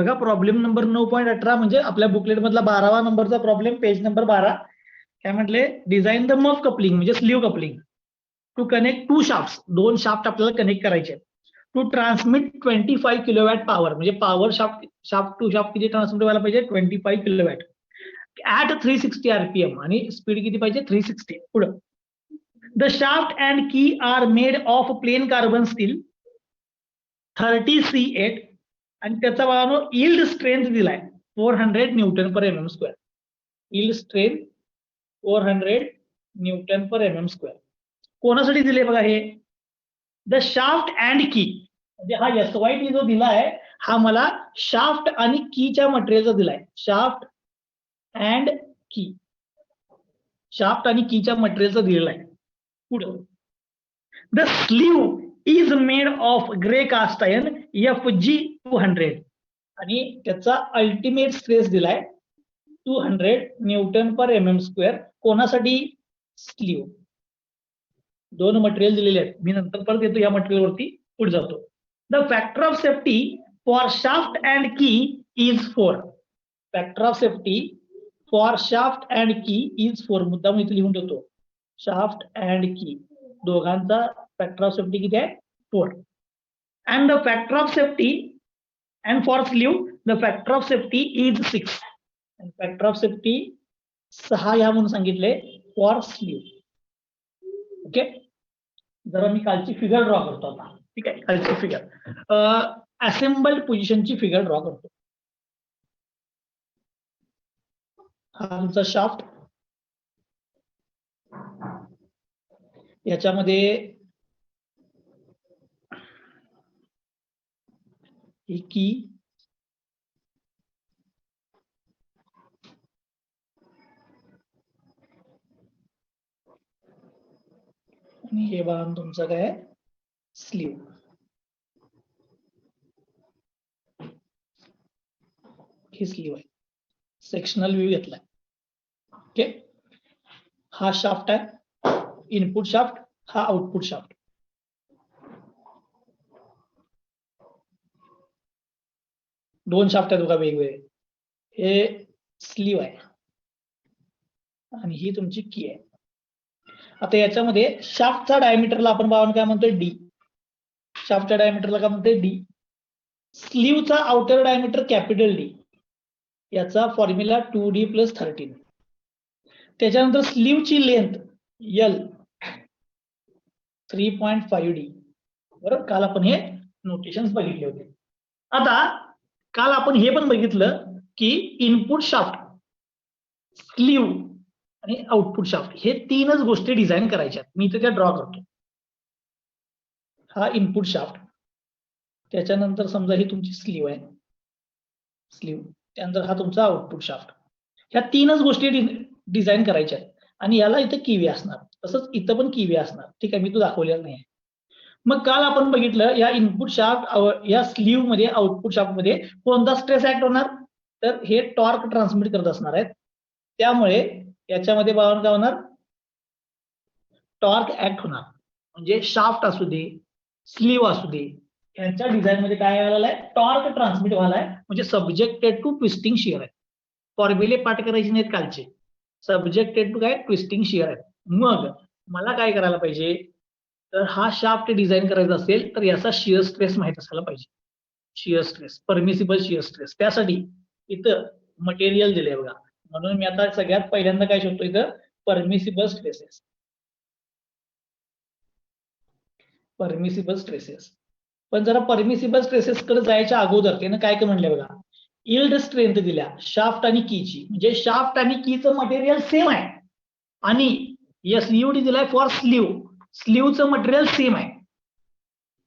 बघा problem number 9.18 म्हणजे आपल्या बुकलेट मधला 12वा नंबरचा प्रॉब्लेम, पेज नंबर 12. काय म्हटले? डिझाईन द मफ कपलिंग म्हणजे sleeve coupling to connect two shaft, दोन शाफ्ट आपल्याला कनेक्ट करायचे टू ट्रान्समिट 25 किलोवॅट पॉवर, म्हणजे पॉवर शाफ्ट टू शाफ्ट किती ट्रान्समिट व्हायला पाहिजे? 25 किलोवॅट ऍट 360 आरपीएम, आणि स्पीड किती पाहिजे? 360. पुढं the shaft and key are made of plain carbon steel 30C8, आणि त्याचा बाळानो यील्ड स्ट्रेंथ दिलाय 400 newton per mm square. Yield strength 400 newton per mm square. कोणासाठी दिले बघा हे? द शाफ्ट अँड की, म्हणजे हा SYT जो दिलाय हा मला शाफ्ट आणि कीच्या मटेरियलचा दिलाय. शाफ्ट अँड की, शाफ्ट आणि कीच्या मटेरियलचा दिलेला आहे. पुढं the sleeve is made of grey cast iron FG200, आणि त्याचा अल्टिमेट स्ट्रेस दिलाय 200 न्यूटन पर एमएम स्क्वेअर. कोणासाठी? स्लीव. दोन मटेरियल दिलेले आहेत, मी नंतर परत येतो या मटेरियल वरती, पुढे जातो. The factor of safety for shaft and key is 4. Factor of safety for shaft and key is 4. मुद्दाम इथे लिहून ठेवतो. शाफ्ट अँड की दोघांचा फॅक्टर ऑफ सेफ्टी किती आहे? 4. And the factor of safety and for slew the factor of safety is 6. Factor of safety 6 या म्हणून सांगितले फॉर स्लीव. ओके, जरा मी कालची फिगर ड्रॉ करतो आता. ठीक आहे, कालची फिगर असेंबल्ड पोझिशनची फिगर ड्रॉ करतो. हा आमचा शाफ्ट, याच्यामध्ये ही की, आणि हे बघा तुमचं काय आहे? स्लीव. ही स्लीव आहे. सेक्शनल व्ह्यू घेतलाय. ओके, हा शाफ्ट आहे, इनपुट शाफ्ट, हा आउटपुट शाफ्ट. दोन शाफ्ट आहेत बघा वेगवेगळे. हे स्लीव आहे आणि ही तुमची की आहे. आता याच्यामध्ये शाफ्टचा डायमीटरला आपण बावन काय म्हणतोय? डी. शाफ्टच्या डायमीटरला काय म्हणतोय? डी. स्लीवचा आउटर डायमीटर कॅपिटल डी, याचा फॉर्म्युला 2D + 13. त्याच्यानंतर स्लीवची लेंथ L 3.5D. बरोबर, काल आपण हे नोटेशन्स बघितले होते. आता काल आपण हे पण बघितलं की इनपुट शाफ्ट, स्लीव आणि आउटपुट शाफ्ट हे तीनच गोष्टी डिझाईन करायच्या. मी इथे त्या ड्रॉ करतो. हा इनपुट शाफ्ट, त्याच्यानंतर समजा ही तुमची स्लीव आहे, स्लीव, त्यानंतर हा तुमचा आउटपुट शाफ्ट. ह्या तीनच गोष्टी डिझाईन करायच्या आहेत, आणि याला इथं किवी असणार, तसंच इथं पण किवी असणार. ठीक आहे, मी तो दाखवलेला नाही. मग काल आपण बघितलं या इनपुट शाफ्ट, या स्लीव मध्ये, आउटपुट शाफ्ट मध्ये कोणता स्ट्रेस ऍक्ट होणार? तर हे टॉर्क ट्रान्समिट करत असणार आहेत. त्यामुळे याच्यामध्ये काय होणार? टॉर्क ऍक्ट होणार. म्हणजे शाफ्ट असू दे, स्लीव असू दे, यांच्या डिझाईन मध्ये काय व्हायला आहे? टॉर्क ट्रान्समिट व्हायला आहे, म्हणजे सब्जेक्टेड टू ट्विस्टिंग शिअर आहे. फॉर्म्युले पाठ करायचे नाहीत कालचे. सब्जेक्टेड टू काय? ट्विस्टिंग शिअर आहे. मग मला काय करायला पाहिजे? तर हा शाफ्ट डिझाईन करायचा असेल तर याचा शिअर स्ट्रेस माहित असायला पाहिजे. Shear stress, permissible shear stress. त्यासाठी इथं मटेरियल दिले बघा, म्हणून मी आता सगळ्यात पहिल्यांदा काय शोधतो? इथं परमिसिबल स्ट्रेसेस. Permissible stresses. पण जरा परमिसिबल स्ट्रेसेस कडे जायच्या अगोदर त्यानं काय काय म्हणले बघा? यील्ड स्ट्रेंथ दिल्या शाफ्ट आणि कीची, म्हणजे शाफ्ट आणि कीचं मटेरियल सेम आहे, आणि SUD दिलाय फॉर स्लीव, स्लीवचं मटेरियल सेम आहे.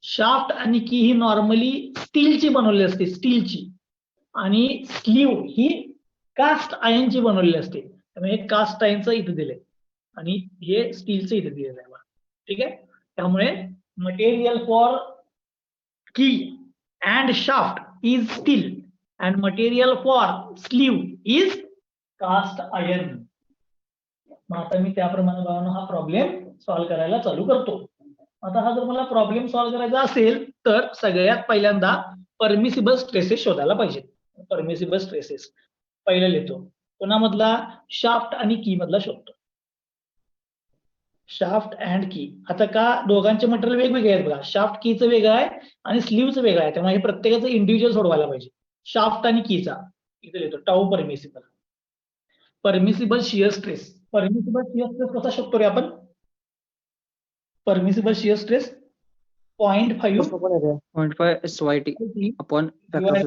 शाफ्ट आणि की ही नॉर्मली स्टीलची बनवलेली असते, स्टीलची, आणि स्लीव ही कास्ट आयर्नची बनवलेली असते. त्यामुळे कास्ट आयर्नचं इथं दिलंय आणि हे स्टीलचं इथं दिलेलं आहे. ठीक आहे, त्यामुळे मटेरियल फॉर की and shaft is steel and material for sleeve is cast iron. मग आता मी त्याप्रमाणे हा प्रॉब्लेम सॉल्व्ह करायला चालू करतो. आता हा जर मला प्रॉब्लेम सॉल्व्ह करायचा असेल तर सगळ्यात पहिल्यांदा परमिसिबल स्ट्रेसेस शोधायला पाहिजे. परमिसिबल स्ट्रेसेस पहिलं लिहितो. कोणामधला? शाफ्ट आणि की मधला शोधतो. शाफ्ट अँड की. आता का दोघांचे मटेरियल वेगवेगळे आहेत बघा. शाफ्ट कीचं वेगळं आहे आणि स्लीवचं वेगळं आहे. त्यामुळे हे प्रत्येकाचं इंडिव्हिज्युअल सोडवायला पाहिजे. शाफ्ट आणि कीचा इथे लिहितो tau permissible. Permissible shear stress. Permissible shear stress कसा शोधतो रे आपण? Permissible shear stress 0.5 0.5 SYT upon factor of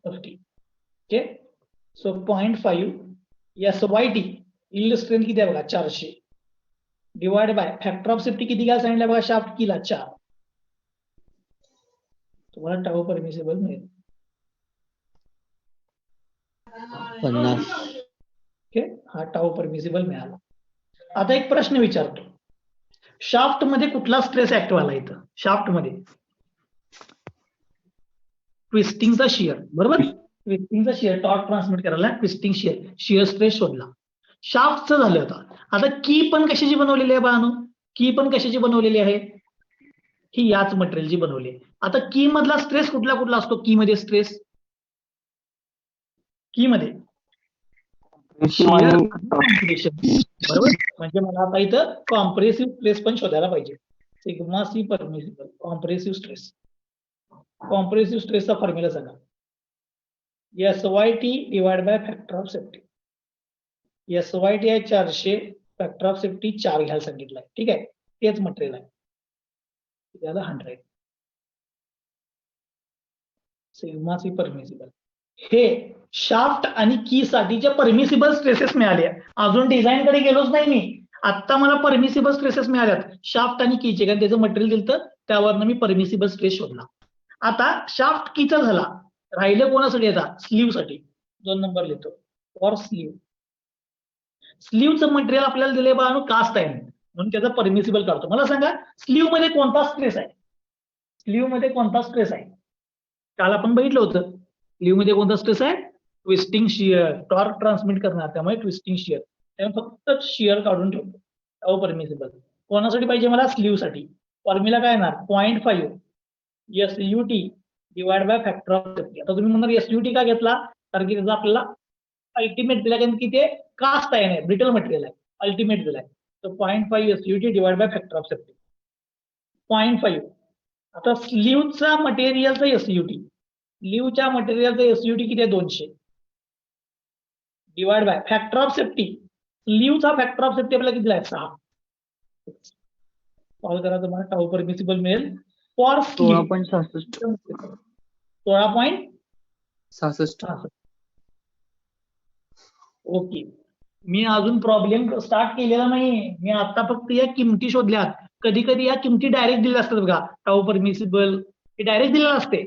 50. Okay. So 0.5 SYT yield strength किती आहे बघा 400 divide by factor of safety किती घ्यायला सांगितलं बघा शाफ्ट कीला 4. तुम्हाला टाऊ परमिसिबल मिळेल 50. ओके. हा टाऊ परमिसिबल मिळाला. आता एक प्रश्न विचारतो. शाफ्ट मध्ये कुठला स्ट्रेस ऍक्ट व्हायला इथं? शाफ्ट मध्ये ट्विस्टिंगचा शियर, बरोबर? ट्विस्टिंगचा शियर टॉर्क ट्रान्समिट करायला ट्विस्टिंग शियर स्ट्रेस शोधला. शाफ्टचं झालं होता. आता की पण कशाची बनवलेली आहे बाळांनो? की पण कशाची बनवलेली आहे? ही याच मटेरियलची बनवली आहे. आता की मधला स्ट्रेस कुठला कुठला असतो? की मध्ये स्ट्रेस, की मध्ये शियर कॉम्प्रेशन, बरोबर? म्हणजे मला आता इथं कॉम्प्रेसिव्ह स्ट्रेस पण शोधायला पाहिजे. Sigma C permissible compressive stress. Compressive स्ट्रेसचा फॉर्म्युला सांगा. SYT divide by factor of safety. SYT आहे 400, फॅक्टर ऑफ सेफ्टी 4 घ्यायला सांगितलंय. ठीक आहे, तेच मटेरियल आहे. त्याला 100 सिग्मा सी परमिसिबल. हे शाफ्ट आणि की साठीचे परमिसिबल स्ट्रेसेस मिळाले. अजून डिझाईन कडे गेलोच नाही मी. आता मला परमिसिबल स्ट्रेसेस मिळाल्यात शाफ्ट आणि कीचे, कारण त्याचं मटेरियल दिलं त्यावरनं मी परमिसिबल स्ट्रेस शोधला. आता शाफ्ट कीचा झाला, राहिलं कोणासाठी येतात? स्लीव साठी 2 नंबर लिहितो फॉर स्लीव. स्लीवचं मटेरियल आपल्याला दिले बघा कास्ट आहे म्हणून त्याचा परमिसिबल काढतो. मला सांगा स्लीव मध्ये कोणता स्ट्रेस आहे? स्लीव मध्ये कोणता स्ट्रेस आहे? काल आपण बघितलं होतं. स्लीव मध्ये कोणता स्ट्रेस आहे? ट्विस्टिंग शियर, टॉर्क ट्रान्समिट करणार, त्यामुळे ट्विस्टिंग शियर. त्यामुळे फक्त शियर काढून ठेवतो परमिसिबल. कोणासाठी पाहिजे मला? स्लीव साठी. फॉर्म्युला काय येणार? 0.5 SUT divide by factor of safety. आता तुम्ही म्हणणार SUT का घेतला? कारण की त्याचा आपल्याला अल्टिमेट दिला, कारण की ते कास्ट आहे, ब्रिटल मटेरियल आहे, अल्टिमेट दिलाय. तर 0.5 SUT divide by factor of safety 0.5. आता स्लीवचा मटेरियलचा SUT, स्लीवच्या मटेरियलचा SUT किती आहे? 200 divide by factor of safety. स्लीवचा फॅक्टर ऑफ सेफ्टी आपल्याला किती आहे? 6. सॉल्व्ह करा, तुम्हाला टाऊ परमिसिबल मिळेल फॉर 16.66. ओके. मी अजून प्रॉब्लेम स्टार्ट केलेला नाही. मी आता फक्त या किमती शोधल्यात. कधी कधी या किमती डायरेक्ट दिल्या असतात बघा. टाऊ परमिसिबल हे डायरेक्ट दिलेलं असते,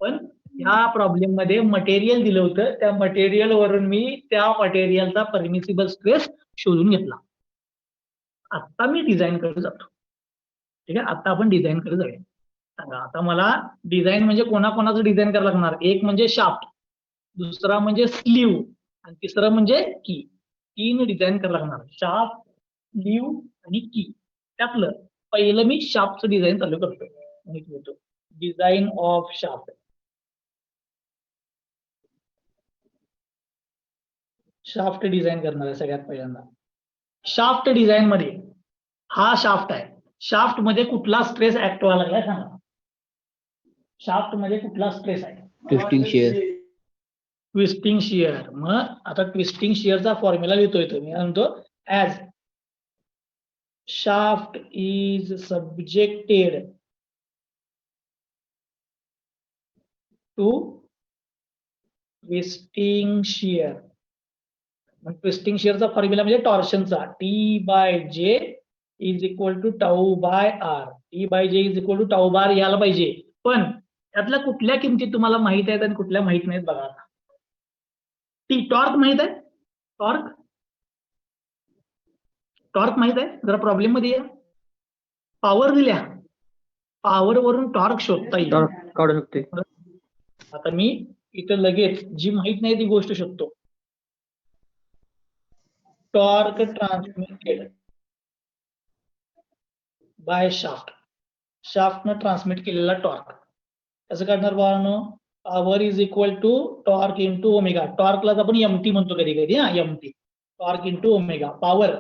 पण ह्या प्रॉब्लेम मध्ये मटेरियल दिलं होतं. त्या मटेरियल वरून मी त्या मटेरियलचा परमिसिबल स्ट्रेस शोधून घेतला. आता मी डिझाईन कडे जातो. ठीक आहे, आता आपण डिझाईन कडे जाऊया. सांगा आता मला डिझाईन म्हणजे कोणाकोणाचं डिझाईन करायला लागणार? एक म्हणजे शाफ्ट, दुसरा म्हणजे स्लीव आणि तिसरं म्हणजे की. 3 डिझाईन करायला लागणार. शाफ्ट, स्लीव आणि की. त्यातलं पहिलं मी शाफ्टचं डिझाईन चालू करतो. Design of shaft. Shaft design करणार आहे सगळ्यात पहिल्यांदा. शाफ्ट डिझाईन मध्ये हा शाफ्ट आहे. शाफ्ट मध्ये कुठला स्ट्रेस ऍक्ट व्हायला लागलाय सांगा? शाफ्ट मध्ये कुठला स्ट्रेस आहे? Twisting shear. Twisting shear. मग आता ट्विस्टिंग शियरचा फॉर्म्युला लिहितोय तो. मी म्हणतो as shaft is subjected to twisting shear. मग ट्विस्टिंग शियरचा फॉर्म्युला म्हणजे टॉर्शनचा T/J is equal to tau by R. T/J is equal to tau bar यायला पाहिजे, पण त्यातल्या कुठल्या किमती तुम्हाला माहित आहेत आणि कुठल्या माहित नाहीत बघा. टॉर्क माहित आहे? टॉर्क माहित आहे? जरा प्रॉब्लेम मध्ये या. पॉवर दिल्या, पॉवर वरून टॉर्क शोधता येईल. काढू शकते. आता मी इथं लगेच जी माहित नाही ती गोष्ट शोधतो. Torque transmitted by shaft. शाफ्टनं ट्रान्समिट केलेला टॉर्क कसं काढणार बाळांनो? Power is equal to torque into omega. टॉर्कलाच आपण एमटी म्हणतो कधी कधी, हा MT, torque into omega. Power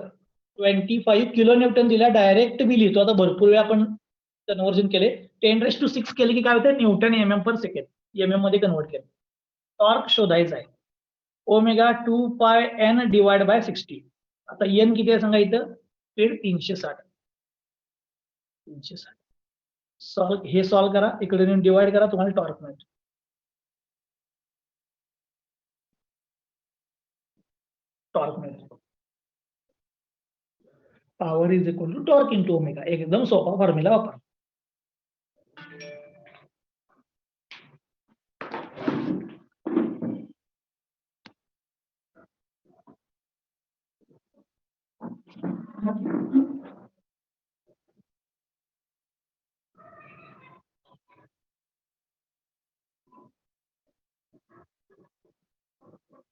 25 kilo newton दिला, डायरेक्ट मी लिहितो. आता भरपूर वेळा आपण कन्व्हर्जन केले. 10⁶ केले की काय होतं, न्यूटन एम एम पर सेकंड, एम एम मध्ये कन्व्हर्ट केलं. टॉर्क शोधायचा आहे. Omega 2πn divide by 60. आता एन किती आहे सांगा इथं, स्पीड 360. 360 सॉल्व, हे सॉल्व करा, इकडे नेऊन डिवाइड करा, तुम्हाला टॉर्क मिळतो. टॉर्क मिळतो. Power is equal to torque into omega. एकदम सोपा फॉर्म्युला वापर.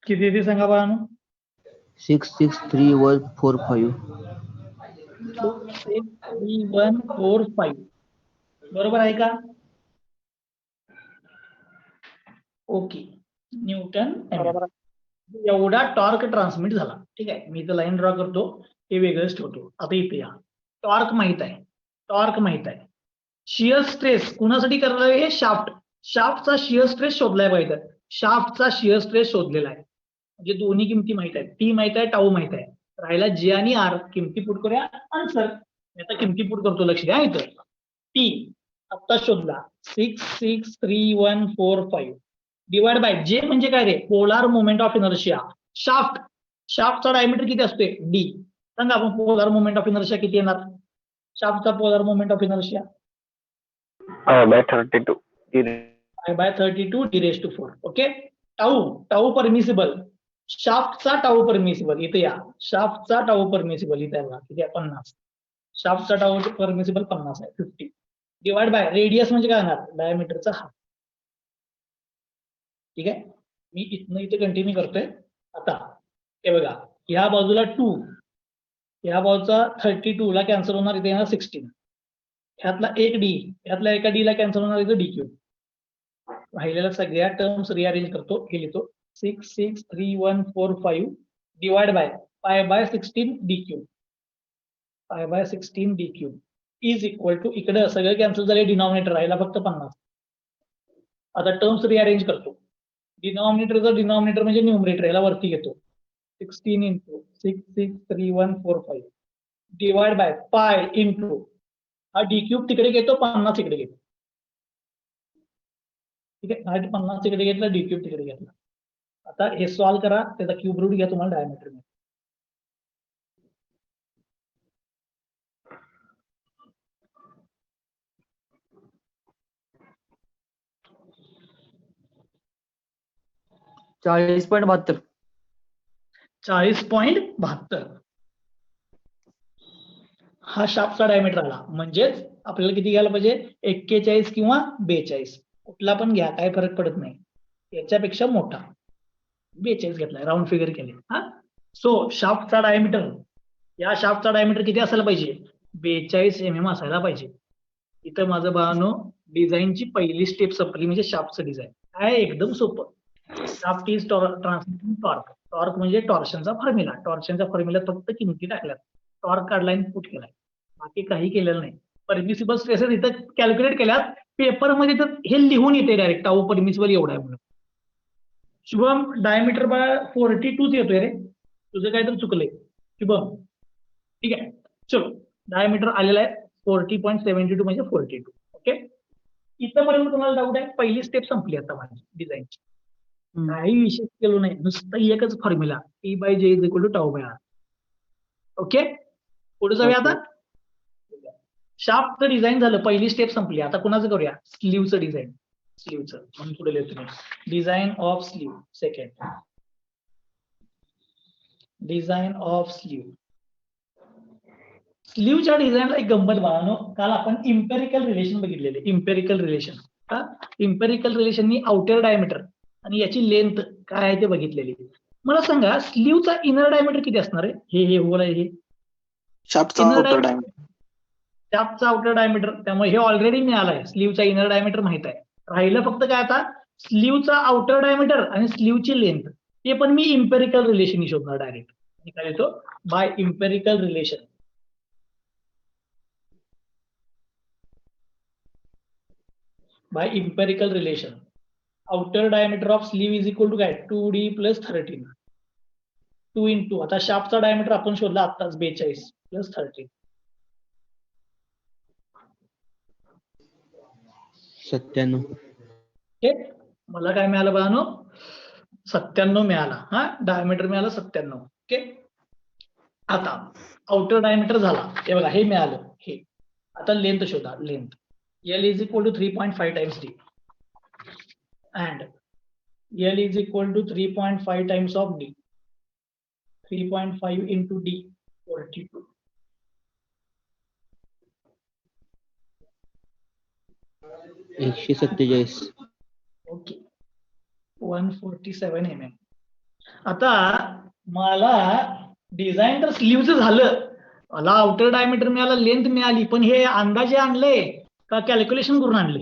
किती येते सांगा बाळांनो. 663,145. 66145. बरोबर आहे का? ओके. Newton MM. एवढा टॉर्क ट्रान्समिट झाला. ठीक आहे, मी इथं लाईन ड्रॉ करतो, हे वेगळंच ठेवतो. आता इथे या, टॉर्क माहित आहे, टॉर्क माहित आहे. शियर स्ट्रेस कुणासाठी करणार आहे, हे शाफ्ट, शाफ्टचा शियर स्ट्रेस शोधलाय पाहिजे. शाफ्टचा शियर स्ट्रेस शोधलेला आहे, म्हणजे दोन्ही किमती माहित आहेत. टी माहित आहे, टाऊ माहित आहे. राहिला जे आणि आर, किमती पुट करूया, आन्सर. आता किमती पुट करतो, लक्ष द्या इथं. टी आत्ता शोधला 663,145 डिवाइड बाय जे म्हणजे काय रे, polar moment of inertia. Shaft, शाफ्टचा डायमीटर किती असतोय, डी. सांगा आपण पोलार मोमेंट ऑफ इनर्शिया किती येणार, शाफ्टचा polar moment of inertia by 32. by 32 d⁴. Okay. Tau, tau permissible, शाफ्टचा टाऊ परमिसिबल, इथे या, शाफ्टचा टाऊ परमिसिबल इथे बघा किती आहे, 50. शाफ्टचा टाऊ परमिसिबल 50 आहे, 50 डिवाइड बाय रेडियस म्हणजे काय येणार, डायमीटरचा हाफ. ठीक आहे, मी इथनं इथे कंटिन्यू करतोय. आता हे बघा, ह्या बाजूला 2, ह्या बाजूचा 32 ला कॅन्सल होणार, इथे येणार 16. ह्यातला एक डी, ह्यातला एका डी ला कॅन्सल होणार, इथं DQ. राहिलेल्या सगळ्या टर्म्स रिअरेंज करतो, हे लिहितो 663,145 divide by π/16 DQ, π/16 DQ is equal to, इकडे सगळे कॅन्सल झाले, डिनॉमिनेटर राहिला फक्त 50. आता टर्म्स रिअरेंज करतो. डिनॉमिनेटरचा डिनॉमिनेटर म्हणजे न्यूमरेटर, याला वरती घेतो. 16 into 663,145 divide bye pi into हा D³ तिकडे घेतो, 50 इकडे घेतो. ठीक आहे, 50 तिकडे घेतला, D³ तिकडे घेतला. आता हे सॉल्व करा, त्याचा क्यूब रूट घ्या, तुम्हाला डायमीटर मिळेल. .72. 40.72 हा शाफ्टचा डायमीटर आला. म्हणजेच आपल्याला किती घ्यायला पाहिजे, 41 किंवा 42, कुठला पण घ्या, काय फरक पडत नाही. याच्यापेक्षा मोठा 42 घेतलाय, राऊंड फिगर केले. हा, सो शाफ्टचा डायमीटर, या शाफ्टचा डायमीटर किती असायला पाहिजे, 42 mm असायला पाहिजे. इथं माझं बाळांनो डिझाईनची पहिली स्टेप संपली, म्हणजे शाफ्टचं डिझाईन. काय एकदम सोपं. Shaft is transmitting torque. Torque म्हणजे टॉर्शनचा फॉर्म्युला. टॉर्शनच्या फॉर्म्युल्यात फक्त किमती टाकल्यात, टॉर्क काढला आणि पुट केलाय, बाकी काही केलेलं नाही. परमिसिबल स्ट्रेसेस इथं कॅल्क्युलेट केल्यात, पेपरमध्ये तर हे लिहून येते डायरेक्ट, टाऊ परमिसिबल एवढा आहे म्हणून. शुभम, डायमीटर बाय 42 येतोय रे, तुझं काय तर चुकलंय शुभम. ठीक आहे, चलो डायमीटर आलेला आहे 40.72 म्हणजे 42. ओके, इथपर्यंत तुम्हाला डाऊट आहे, पहिली स्टेप संपली आता माझी डिझाईनची. काही विशेष केलो नाही, नुसतं एकच formula, E/J is equal to tau by R. Okay, पुढे जाऊया. आता शाफ्टचं डिझाईन झालं, पहिली स्टेप संपली. आता कुणाचं करूया, स्लीवचं डिझाईन. स्लीवचं म्हणून पुढे लिहितो मी, design of sleeve. Second, design of sleeve. स्लीवच्या डिझाईनला एक गंमत बाळांनो, काल आपण इम्पेरिकल रिलेशन बघितलेले. इम्पेरिकल रिलेशन, इम्पेरिकल रिलेशननी आउटर डायमीटर आणि याची लेंथ काय आहे ते बघितलेली. मला सांगा, स्लीवचा इनर डायमीटर किती असणार आहे, हे होल आहे, हे शाफ्टचा आउटर डायमीटर. त्यामुळे हे ऑलरेडी मिळालं आहे, स्लीवचा इनर डायमीटर माहित आहे. राहिलं फक्त काय, आता स्लीवचा आउटर डायमीटर आणि स्लीवची लेंथ ते पण मी इम्पेरिकल रिलेशन शोधणार डायरेक्ट. काय येतो by empirical relation. By empirical relation outer diameter of sleeve is equal to काय 2d प्लस 13. 2 इंटू आता शाफ्टचा डायमीटर आपण शोधला आत्ताच 42 प्लस 13. 97. ओके मला काय मिळालं बघानो 97 मिळाला. हा डायमीटर मिळालं 97. ओके आता आउटर डायमीटर झाला हे बघा हे मिळालं हे. आता लेंथ शोधा. Length L is equal to 3.5 times D and L is equal to 3.5 times of D. 3.5 into D 42. एकशे 147. Okay 147 mm. आता मला डिझाईन तर स्लीवचं झालं, मला आउटर डायमीटर मिळाला, लेंथ मिळाली, पण हे अंदाजे आणले का कॅल्क्युलेशन करून आणले?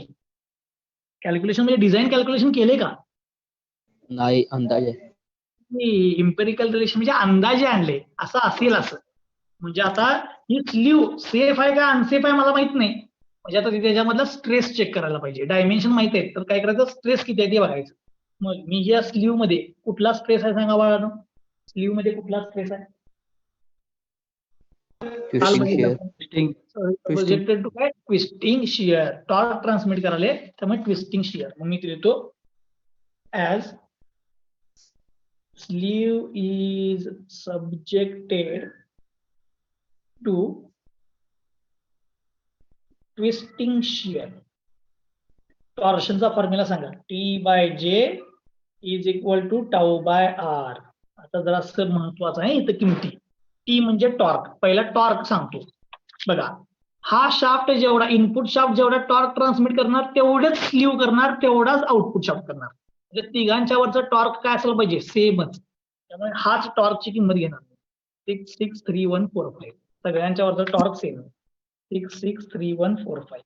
कॅल्क्युलेशन म्हणजे डिझाईन कॅल्क्युलेशन केले का? नाही अंदाजे. इम्पेरिकल रिलेशन म्हणजे अंदाजे आणले असं असेल असं. म्हणजे आता ही स्लीव सेफ आहे का अनसेफ आहे मला माहित नाही. म्हणजे आता त्याच्यामधला स्ट्रेस चेक करायला पाहिजे. डायमेन्शन माहित आहे तर काय करायचं स्ट्रेस किती आहे ते बघायचं. मग मी या स्लीव मध्ये कुठला स्ट्रेस आहे सांगा बाळानो. स्लीव मध्ये कुठला स्ट्रेस आहे? प्रोजेक्टेड टू काय ट्विस्टिंग शियर टॉर्क ट्रान्समिट करायला त्यामुळे ट्विस्टिंग शियर. मग मी देतो as sleeve is subjected to twisting shear. टॉर्शनचा फॉर्म्युला सांगा. T/J is equal to tau by R. आता जरा असं महत्वाचं आहे इथं किमती. T म्हणजे टॉर्क. पहिला टॉर्क सांगतो बघा. हा शाफ्ट जेवढा इनपुट शाफ्ट जेवढा टॉर्क ट्रान्समिट करणार तेवढेच स्लीव करणार तेवढाच आउटपुट शाफ्ट करणार. म्हणजे तिघांच्या वरचा टॉर्क काय असलं पाहिजे सेमच. त्यामुळे हाच टॉर्कची किंमत घेणार 663,145. सगळ्यांच्या वरचा टॉर्क सेम 663,145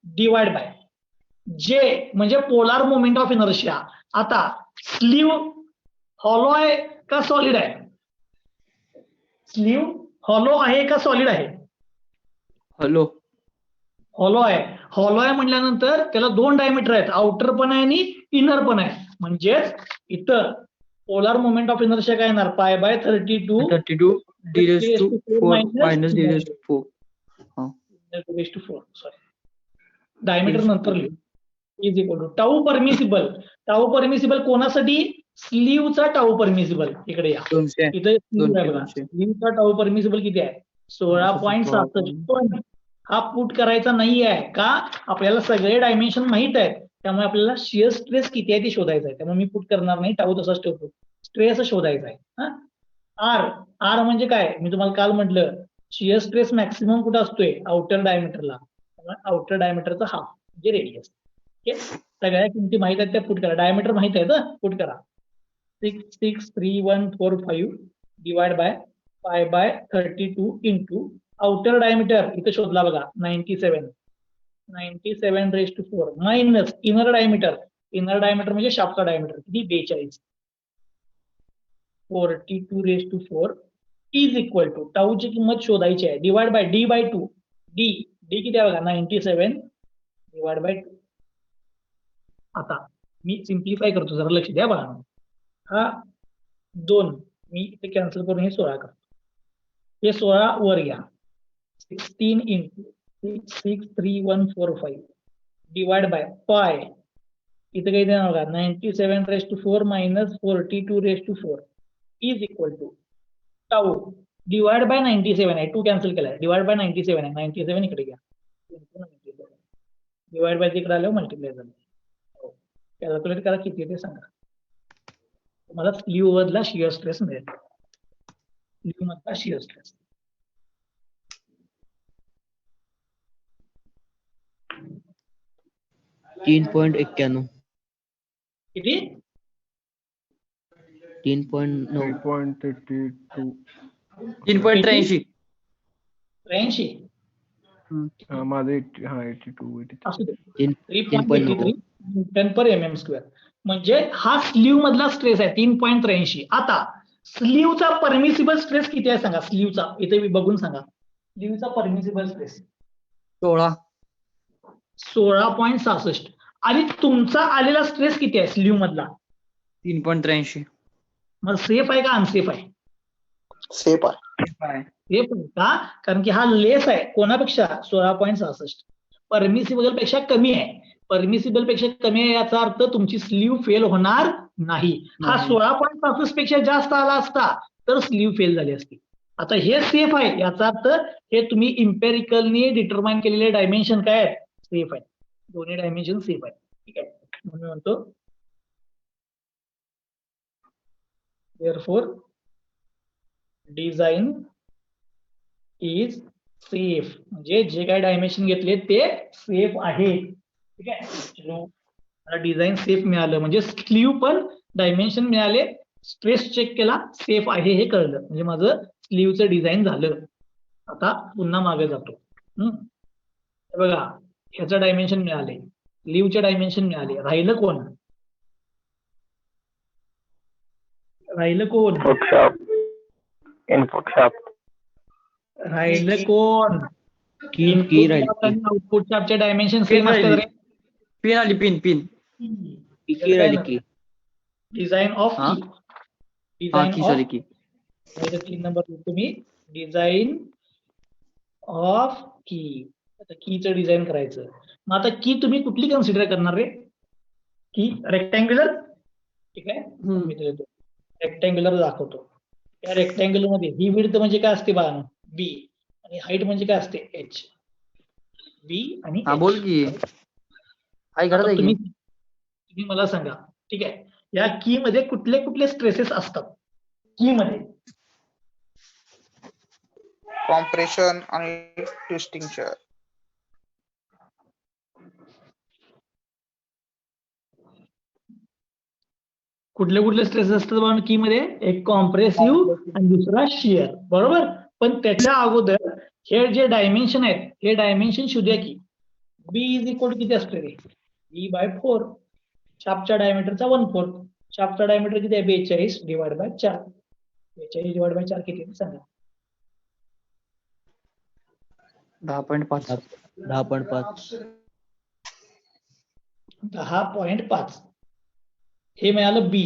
डिवाइड बाय जे म्हणजे पोलार मोमेंट ऑफ इनर्शिया. आता स्लीव हॉलो आहे का सॉलिड आहे? स्लीव हॉलो आहे का सॉलिड आहे? हॅलो हॉलो आहे. हॉलो आहे म्हटल्यानंतर त्याला दोन डायमीटर आहेत, आउटर पण आहे आणि इनर पण आहे. म्हणजेच इथं पोलार मोमेंट ऑफ इनर्शिया काय येणार π/32 d⁴ डायमीटर नंतर is equal to tau permissible. Tau permissible कोणासाठी? स्लीवचा टाऊ परमिसिबल. इकडे या इथे स्लीवचा टाऊ परमिसिबल किती आहे 16.67. पण हा पुट करायचा नाही आहे का आपल्याला सगळे डायमेन्शन माहित आहेत. त्यामुळे आपल्याला शिअर स्ट्रेस किती आहे ते शोधायचं आहे. त्यामुळे मी पुट करणार नाही, टाऊ तसाच ठेवतो. स्ट्रेस शोधायचा आहे. आर आर म्हणजे काय मी तुम्हाला काल म्हटलं शिअर स्ट्रेस मॅक्सिमम कुठं असतोय आउटर डायमीटरला. आउटर डायमीटरचा हाफ म्हणजे रेडियस. ओके सगळ्या किमती माहित आहेत त्या पुट करा. डायमीटर माहित आहे तर पुट करा. 663,145 divide by π/32 into outer diameter इथं शोधला बघा 97 minus inner diameter. Inner diameter म्हणजे शाफ्टचा डायमीटर किती 42 42⁴ इज इक्वल टू टाऊची किंमत शोधायची आहे डिवाइड बाय D/2. डी किती आहे बघा 97 डिवाइड बाय 2. आता मी सिम्प्लिफाय करतो जरा लक्ष द्या बघा. हा 2 मी इथे कॅन्सल करून हे 16 करतो. हे 16 वर घ्या 16 इंटू 663,145 डिवाइड बाय पाय इथे काही देणार बघा 97⁴ minus 42⁴ is equal to tau divide by 97 आहे. 2 कॅन्सल केलाय डिवाइड बाय 97 आहे. 97 इकडे घ्या डिवाइड बाय तिकडे आल्यावर मल्टिप्लाय झालं. कॅल्क्युलेट करा किती ते सांगा. तुम्हाला स्लीव मधला शिअर स्ट्रेस मिळेल. स्लीव मधला शिअर स्ट्रेस 3.91. किती 3.9. 3.82. 3.83. 83 माझं 82 असू दे. 3.9. 3.83 न्यूटन पर mm². म्हणजे हा स्लीव्ह मधला स्ट्रेस आहे 3.83. आता स्लीव्हचा परमिसिबल स्ट्रेस किती आहे सांगा? स्लीव्हचा इथे बघून सांगा. स्लीव्हचा परमिसिबल स्ट्रेस 16. 16.66. आणि तुमचा आलेला स्ट्रेस किती आहे स्लीव्ह मधला? 3.83. मग सेफ आहे का अनसेफ आहे? सेफ आहे. सेफ आहे का? कारण की हा लेस आहे कोणापेक्षा? 16.66. परमिसिबल पेक्षा कमी आहे. परमिसिबल पेक्षा कमी आहे याचा अर्थ तुमची स्लीव्ह फेल होणार नाही. हा 16.66 पेक्षा जास्त आला असता तर स्लीव्ह फेल झाली असती. आता हे सेफ आहे याचा अर्थ हे तुम्ही इम्पेरिकलनी डिटरमाइन केलेले डायमेन्शन काय आहेत? सेफ आहे. दोन्ही डायमेन्शन सेफ आहे. ठीक आहे, म्हणून मी म्हणतो therefore डिझाईन इज सेफ. म्हणजे जे काय डायमेन्शन घेतले ते सेफ आहे. ठीक आहे, डिझाईन सेफ मिळालं म्हणजे स्लीव्ह पण डायमेन्शन मिळाले, स्ट्रेस चेक केला, सेफ आहे हे कळलं, म्हणजे माझं स्लीव्हचं डिझाईन झालं. आता पुन्हा मागे जातो. हे बघा, ह्याचं डायमेन्शन मिळाले, स्लीव्हचे डायमेन्शन मिळाले, राहिलं कोण? राहिलं कोण? Input shaft. राहिलं कोण? की राहिली. आउटपुट शाफ्टचे डायमेन्शन सेम असतात रे. पिन आली, पिन की राहिली की. डिझाईन ऑफ हा? की. हा, डिझाईन की ऑफ सॉरी की. 3 नंबर तुम्ही डिझाईन ऑफ की. आता कीचं डिझाईन करायचं. मग आता की तुम्ही कुठली कन्सिडर करणार रे? की रेक्टँग्युलर. ठीक आहे, मी देतो रेक्टँग्युलर दाखवतो. या रेक्टँग्युलर मध्ये ही विड्थ म्हणजे काय असते बाळांनो? बी. आणि हाईट म्हणजे काय असते? एच. बी आणि हा H. बोल की. काय करत आता आहे तुम्ही की? तुम्ही मला सांगा. ठीक आहे, या की मध्ये कुठले कुठले स्ट्रेसेस असतात? की मध्ये कॉम्प्रेशन आणि ट्विस्टिंग शेअर. कुठले कुठले स्ट्रेसेस असतात बाळांनो की मध्ये? एक कॉम्प्रेसिव्ह आणि दुसरा शिअर. बरोबर. पण त्याच्या अगोदर हे जे डायमेन्शन आहेत हे डायमेन्शन शोधूया की. बी इज इक्वल किती असते रे? B/4. शाफ्टच्या डायमीटरचा 1/4. शाफ्टचा डायमीटर किती आहे? 42 डिवाइड बाय 4. 42 डिवाइड बाय 4 किती सांगा? 10.5. 10.5. 10.5. हे मिळालं बी.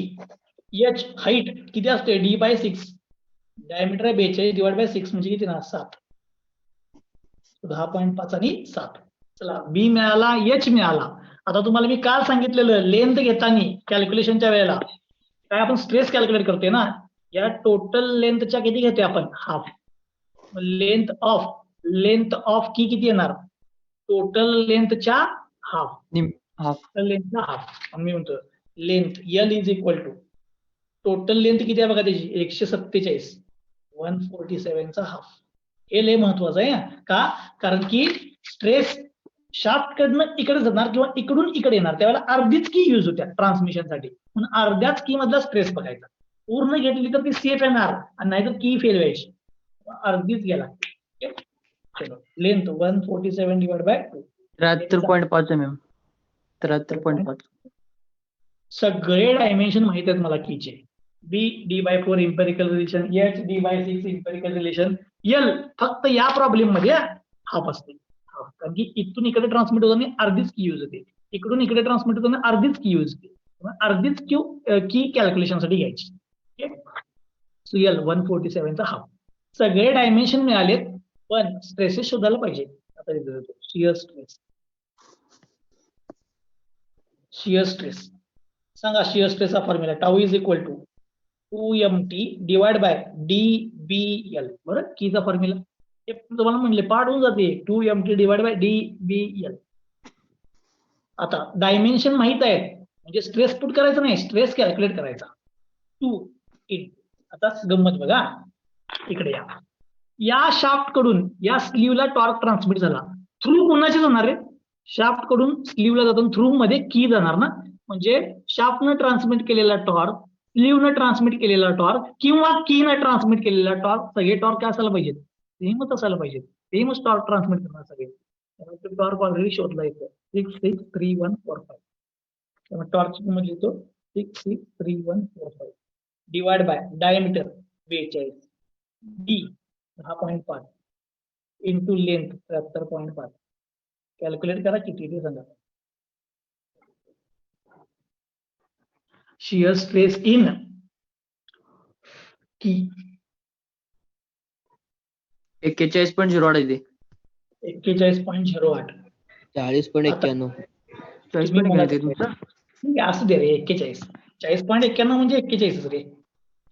एच हाईट किती असते? D/6. डायमीटर आहे 42 डिवाइड बाय 6 म्हणजे किती ना? 7. 10.5 आणि 7. चला, बी मिळाला, एच मिळाला. आता तुम्हाला मी काल सांगितलेलं लेंथ घेताना कॅल्क्युलेशनच्या वेळेला काय आपण स्ट्रेस कॅल्क्युलेट करतोय ना, या टोटल लेंथच्या किती घेतोय आपण? हाफ. लेंथ ऑफ की किती येणार? टोटल लेंथच्या हाफ. हाफ. लेंथचा हाफ. मी म्हणतो length L is equal to total length किती आहे बघा त्याची? 147. 147चा हाफ. हे लय महत्वाचं आहे. का? कारण की स्ट्रेस शाफ्ट कडनं इकडे जाणार किंवा इकडून इकडे येणार त्यावेळेला अर्धीच की युज होत्या ट्रान्समिशनसाठी. म्हणून अर्ध्याच की मधला स्ट्रेस बघायचा. पूर्ण घेतली तर ती सेफ येणार आणि नाहीतर की फेल व्हायची. अर्धीच गेला. चलो, लेंथ 147 डिवाइड बाय 2. 73.5 mm. 73.5. सगळे डायमेन्शन माहित आहेत मला कीचे. बी D/4 empirical relation, H D/6 empirical relation, L फक्त या प्रॉब्लेम मध्ये हाफ असते. कारण की इथून इकडे ट्रान्समिट होताना अर्धीच की यूज होते, इकडून इकडे ट्रान्समिट होताना अर्धीच की यूज होते. अर्धीच की कॅल्क्युलेशन साठी घ्यायची. सो L 147चा हाफ. सगळे डायमेन्शन मिळालेत पण स्ट्रेसेस शोधायला पाहिजे. आता शियर स्ट्रेस. शियर स्ट्रेस सांगा. शियर स्ट्रेसचा formula tau is equal to 2mt divide by DBL. बरं, कीचा फॉर्म्युला हे तुम्हाला म्हणले पाठ होऊन जाते. 2mt divide by DBL. आता डायमेन्शन माहित आहेत म्हणजे स्ट्रेस पुट करायचा नाही, स्ट्रेस कॅल्क्युलेट करायचा. 2 इन. आता गंमत बघा, इकडे या शाफ्ट कडून या स्लीव्हला टॉर्क ट्रान्समिट झाला. थ्रू कोणाचे जाणार रे? शाफ्ट कडून स्लीव्हला जाताना थ्रू मध्ये की जाणार ना, म्हणजे शाफ्टनं ट्रान्समिट केलेला टॉर्क, स्लीव्हनं ट्रान्समिट केलेला टॉर्क किंवा कीनं ट्रान्समिट केलेला टॉर्क, सगळे टॉर्क काय असायला पाहिजेत? सेमच असायला पाहिजेत. सेमच टॉर्क ट्रान्समिट करणार सगळे. टॉर्क ऑलरेडी शोधला येतो 663,145. त्यामुळे टॉर्कची किंमत लिहितो 663145 divide bye diameter 42 D 10.5 into length 73.5 calculate करा किती ते सांगा. शियर स्ट्रेस इन की 41.08 आहे ते. 41.08 40.91 तुम्ही तुमचं. ठीक आहे, असू दे रे 41 40.91 म्हणजे 41 रे.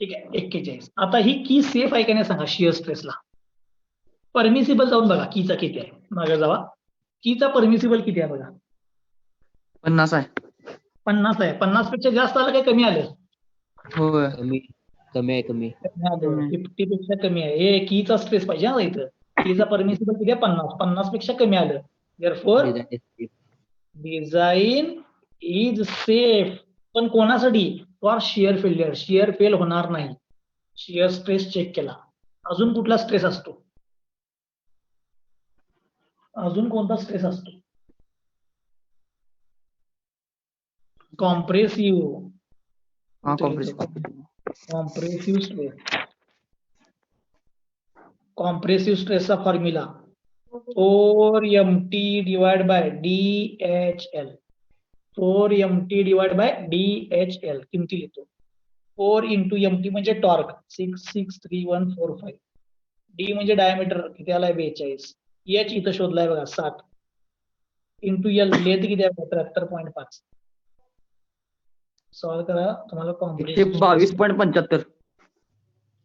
ठीक आहे 41. आता ही की सेफ आहे का नाही सांगा शियर स्ट्रेसला. परमिसिबल जाऊन बघा कीचा किती आहे. मागे जावा. कीचा परमिसिबल किती आहे बघा. 50 आहे. 50 आहे. 50 पेक्षा जास्त आलं काय कमी आलं? होय. कमी आहे. 50 पेक्षा कमी आहे. हे कीचा स्ट्रेस पाहिजे हा इथं. कीचा परमिसिबल किती आहे? 50. 50 पेक्षा कमी आलं. Therefore design is safe. पण कोणासाठी? For shear failure. Shear fail होणार नाही. शियर स्ट्रेस चेक केला. अजून कुठला स्ट्रेस असतो? अजून कोणता स्ट्रेस असतो? कॉम्प्रेसिव्ह. हा कॉम्प्रेस. Compressive stress. कॉम्प्रेसिव्ह स्ट्रेसचा formula 4mt divide by DHL. 4mt divide by DHL किमती लिहितो. 4 इंटू mt म्हणजे टॉर्क 663145. डी म्हणजे डायमीटर किती आलाय 42. एच इथं शोधलाय बघा 60 इंटू एल लेंथ किती आहे 73.5. सॉल्व करा तुम्हाला कॉम्प्रेसिव्ह 122.75.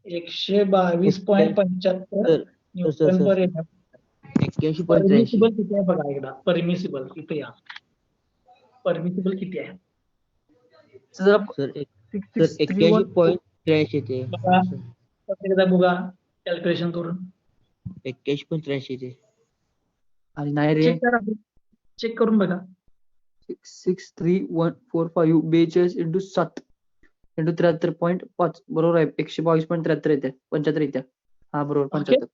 122.75 न्यूटन पर एम. 81.83 परमिसिबल किती आहे बघा एकदा. परमिसिबल इथे या. परमिसिबल किती आहे सर 81.83 ते बघा. एकदा बघा कॅल्क्युलेशन करून 81.83 ते आणि नाही रे. चेक करा. चेक करून बघा. 66145 42 इंटू 7 इंटू 73.5 बरोबर आहे. 122.73 येते. 75 येते. हा बरोबर 75.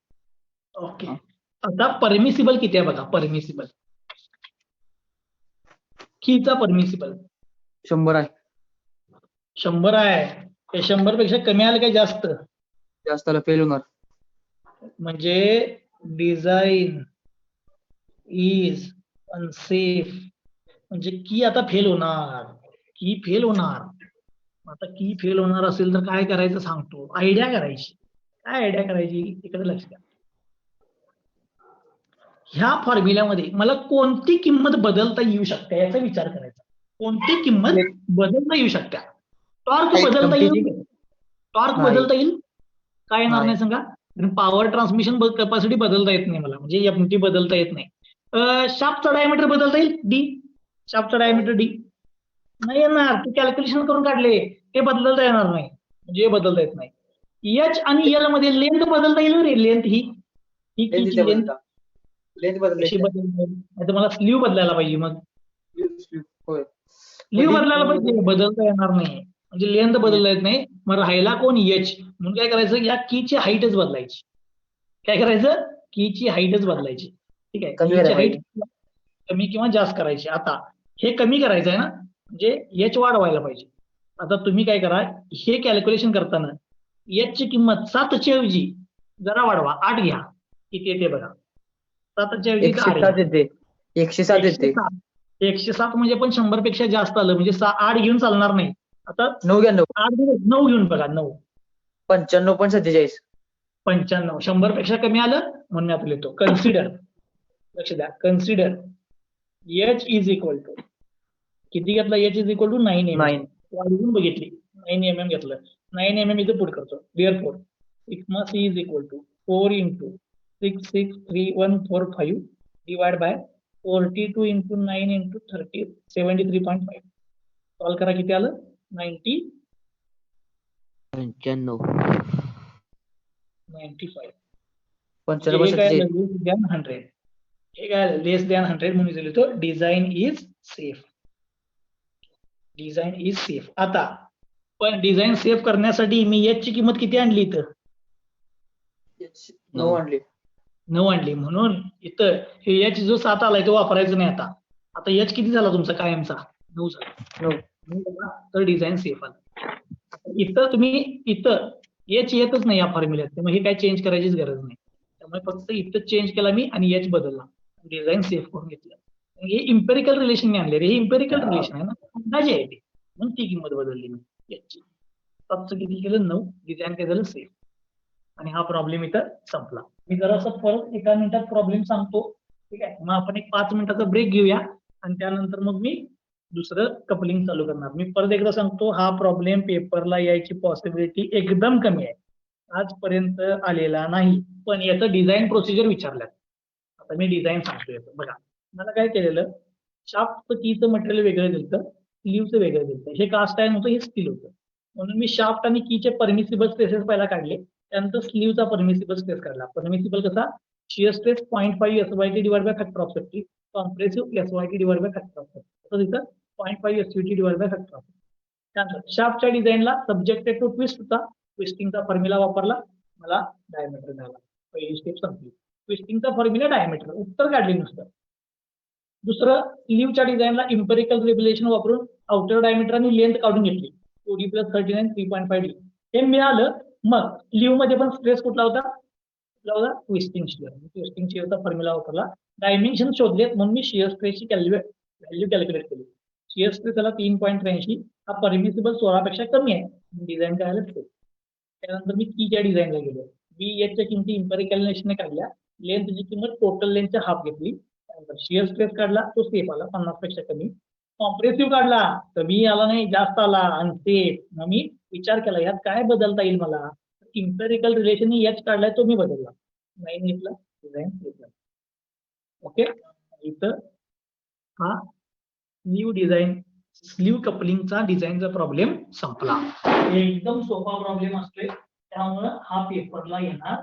ओके. आता परमिसिबल किती आहे बघा. परमिसिबल कीचा परमिसिबल 100 आहे. 100 आहे. हे 100 पेक्षा कमी आलं काय जास्त? जास्त आला फेल होणार. म्हणजे डिझाईन इज अनसेफ. म्हणजे की आता फेल होणार. की फेल होणार. आता की फेल होणार असेल तर काय करायचं सांगतो. आयडिया करायची. काय आयडिया करायची इकडे लक्ष द्या. ह्या फॉर्म्युल्यामध्ये मला कोणती किंमत बदलता येऊ शकते याचा विचार करायचा. कोणती किंमत बदलता येऊ शकते. टॉर्क बदलता येईल. टॉर्क बदलता येईल. काय येणार नाही सांगा. पॉवर ट्रान्समिशन कॅपॅसिटी बदलता येत नाही मला. म्हणजे एमटी बदलता येत नाही. शाफ्टचा डायमीटर बदलता येईल. डी शाफ्टचा डायमीटर डी नाही येणार. तू कॅल्क्युलेशन करून काढले ते बदलता येणार नाही. म्हणजे बदलता येत नाही. एच आणि एल मध्ये लेंथ बदलता येईल रे. लेंथ ही कीची लेंथ कशी बदलता येईल. नाही मला स्लीव बदलायला पाहिजे. मग स्लीव बदलायला पाहिजे. बदलता येणार नाही. म्हणजे लेंथ बदलता येत नाही. मग राहायला कोण एच. म्हणून काय करायचं या कीची हाईटच बदलायची. काय करायचं कीची हाईटच बदलायची. ठीक आहे. कीची हाईट कमी किंवा जास्त करायची. आता हे कमी करायचं आहे ना म्हणजे एच वाढवायला पाहिजे. आता तुम्ही काय करा हे कॅल्क्युलेशन करताना एच ची किंमत 7 च्या ऐवजी जरा वाढवा 8 घ्या. किती येते बघा. 7 च्या ऐवजी 107 येते. 107 येते. 107 म्हणजे पण 100 पेक्षा जास्त आलं म्हणजे 8 घेऊन चालणार नाही. आता 9 घ्या. 9 घेऊन बघा. 9 95.47. 95 100 पेक्षा कमी आलं म्हणून आपण लिहितो. कन्सिडर लक्ष द्या. Consider H is equal to किती घेतला. H is equal to 9 mm. वाढवून बघितली 9 mm घेतलं. 9 mm इथं पुट करतो. Therefore sigma C is equal to 4 into 663145 divide by 42 into 9 into 30 73.5. Solve करा किती आलं 90 95 95. 95. 100. हे काय लेस दॅन 100 म्हणून लिहितो. Design is safe. Design is safe. आता पण डिझाईन सेफ करण्यासाठी मी एच ची किंमत किती आणली इथं 9 आणली. 9 आणली. म्हणून इथं हे एच जो 7 आलाय तो वापरायचा नाही. आता एच किती झाला तुमचा कायमचा 9 झाला. 9. 9 झाला तर डिझाईन सेफ आलं. इथं एच येतच नाही या फॉर्म्युल्यात, त्यामुळे हे काय चेंज करायचीच गरज नाही. त्यामुळे फक्त इथं चेंज केला मी आणि एच बदलला, डिझाईन सेफ करून घेतलं. हे इम्पेरिकल रिलेशन आणले रे, हे इम्पेरिकल रिलेशन आहे ना, अंदाजे आहे ते, म्हणून ती किंमत बदलली मी एचची. फक्त किती केलं 9, डिझाईन काय झालं सेफ, आणि हा प्रॉब्लेम इथं संपला. मी जरासं परत 1 मिनिटात प्रॉब्लेम सांगतो, ठीक आहे. मग आपण एक 5 मिनिटाचा ब्रेक घेऊया आणि त्यानंतर मग मी दुसरं कपलिंग चालू करणार. मी परत एकदा सांगतो, हा प्रॉब्लेम पेपरला यायची पॉसिबिलिटी एकदम कमी आहे, आजपर्यंत आलेला नाही. पण याचं डिझाईन प्रोसिजर विचारल्यात. आता मी डिझाईन सांगतो याचं. बघा, मला काय केलेलं, शाफ्ट कीचं मटेरियल वेगळं दिलं, स्लीवचं वेगळं दिलं. हे कास्ट आयर्न होतं, हे स्टील होतं. म्हणून मी शाफ्ट आणि कीचे परमिसिबल स्ट्रेसेस पहिला काढले, त्यानंतर स्लीवचा परमिसिबल स्ट्रेस काढला. परमिसिबल कसा, shear stress 0.5 SYT divide by factor of safety, compressive SYT divide by factor of safety. तर तिथं 0.5 SVT divide by factor of. त्यानंतर शाफ्टच्या डिझाईनला सब्जेक्टेड टू ट्विस्ट होता, ट्विस्टिंगचा फॉर्म्युला वापरला, मला डायमीटर मिळाला. पहिली स्टेप संपली. ट्विस्टिंगचा फॉर्म्युला डायमीटर, उत्तर काढले नुसतं. दुसरं, स्लीवच्या डिझाईनला इम्पेरिकल रिलेशन वापरून आउटर डायमीटर आणि लेंथ काढून घेतली, 2D + 39 3.5D. हे मिळालं. मग स्लीव मध्ये पण स्ट्रेस कुठला होता, ट्विस्टिंग शिअर. ट्विस्टिंग शिअरचा फॉर्म्युला वापरला, डायमेन्शन शोधलेत, म्हणून मी शिअर स्ट्रेसची व्हॅल्यू कॅल्क्युलेट केली. शिअर स्ट्रेस झाला 3.83, हा परमिसिबल 16 पेक्षा कमी आहे, डिझाईन करायला सेफ. त्यानंतर मी कीच्या डिझाईनला गेलो, च्या किमती इम्पेरिकल रिलेशनने काढल्या, लेंथची किंमत टोटल लेंथच्या हाफ घेतली. त्यानंतर शिअर स्ट्रेस काढला, तो सेफ आला 50 पेक्षा कमी. कॉम्प्रेसिव्ह काढला, कमी आला नाही, जास्त आला, अनसेफ. मग मी विचार केला, यात काय बदलता येईल मला. इम्पेरिकल रिलेशन एच काढलाय, तो मी बदलला, 9 घेतला, डिझाईन सेफ झाला. ओके, इथं हा स्लीव कपलिंगचा डिझाईनचा प्रॉब्लेम संपला. एकदम सोपा प्रॉब्लेम असतोय, त्यामुळं हा पेपरला येणार